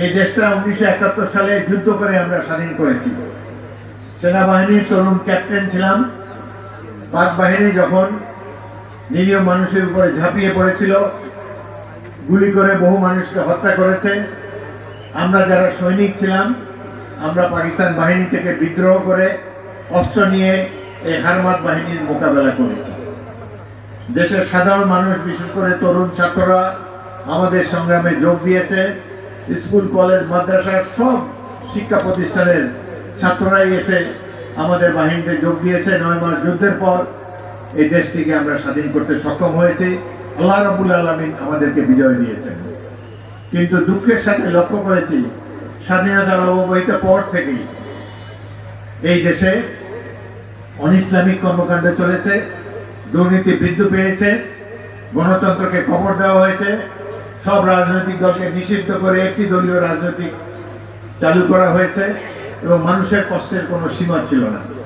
এই দেশটা 1971 সালে যুদ্ধ করে আমরা স্বাধীন করেছি। সেনাবাহিনীর তরুণ ক্যাপ্টেন ছিলাম। পাক বাহিনী যখন নিরীহ মানুষের উপরে ঝাঁপিয়ে পড়েছিল, গুলি করে বহু মানুষকে হত্যা করেছে, আমরা যারা সৈনিক ছিলাম আমরা পাকিস্তান বাহিনী থেকে বিদ্রোহ করে অস্ত্র নিয়ে এই হারমাত বাহিনীর মোকাবেলা করেছি। দেশের সাধারণ মানুষ, বিশেষ করে তরুণ ছাত্ররা আমাদের সংগ্রামে যোগ দিয়েছে। স্কুল, কলেজ, মাদ্রাসার সব শিক্ষা প্রতিষ্ঠানের ছাত্ররাই এসে আমাদের বাহিনীতে যোগ দিয়েছে। 9 মাস যুদ্ধের পর এই দেশটিকে আমরা স্বাধীন করতে সক্ষম হয়েছি। আল্লাহ রাব্বুল আলামিন আমাদেরকে বিজয় দিয়েছেন। কিন্তু দুঃখের সাথে লক্ষ্য করেছি, স্বাধীনতার অব্যবহিত পর থেকেই এই দেশে অনিসলামিক কর্মকাণ্ড চলেছে, দুর্নীতি বৃদ্ধি পেয়েছে, গণতন্ত্রকে কবর দেওয়া হয়েছে, সব রাজনৈতিক দলকে নিষিদ্ধ করে একটি দলীয় রাজনৈতিক চালু করা হয়েছে এবং মানুষের কষ্টের কোনো সীমা ছিল না।